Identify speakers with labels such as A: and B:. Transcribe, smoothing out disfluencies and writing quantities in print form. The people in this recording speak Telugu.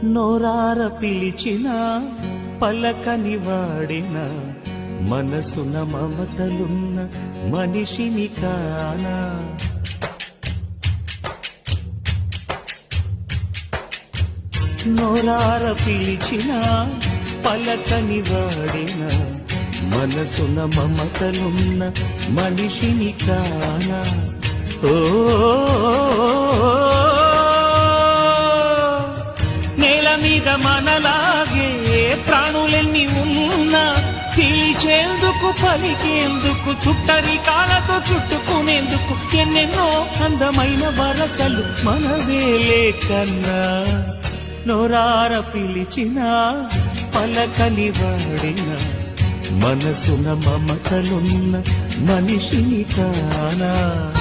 A: నోరార పిలిచిన పలకని వాడిన మనసున మమతలున్న మనిషిని కానా. నోరార పిలిచిన పలకని వాడిన మనసున మమతలున్న మనిషిని కానా. ఓ నేల మీద మనలాగే ప్రాణులెన్ని ఉన్నా పీల్చేందుకు పలికేందుకు చుట్టరికాలతో చుట్టుకునేందుకు ఎన్నెన్నో అందమైన వరసలు మనవేలే కన్నా. నోరార పిలిచిన పలకని వాడిన మనసున మమతలున్న మనిషిని కానా.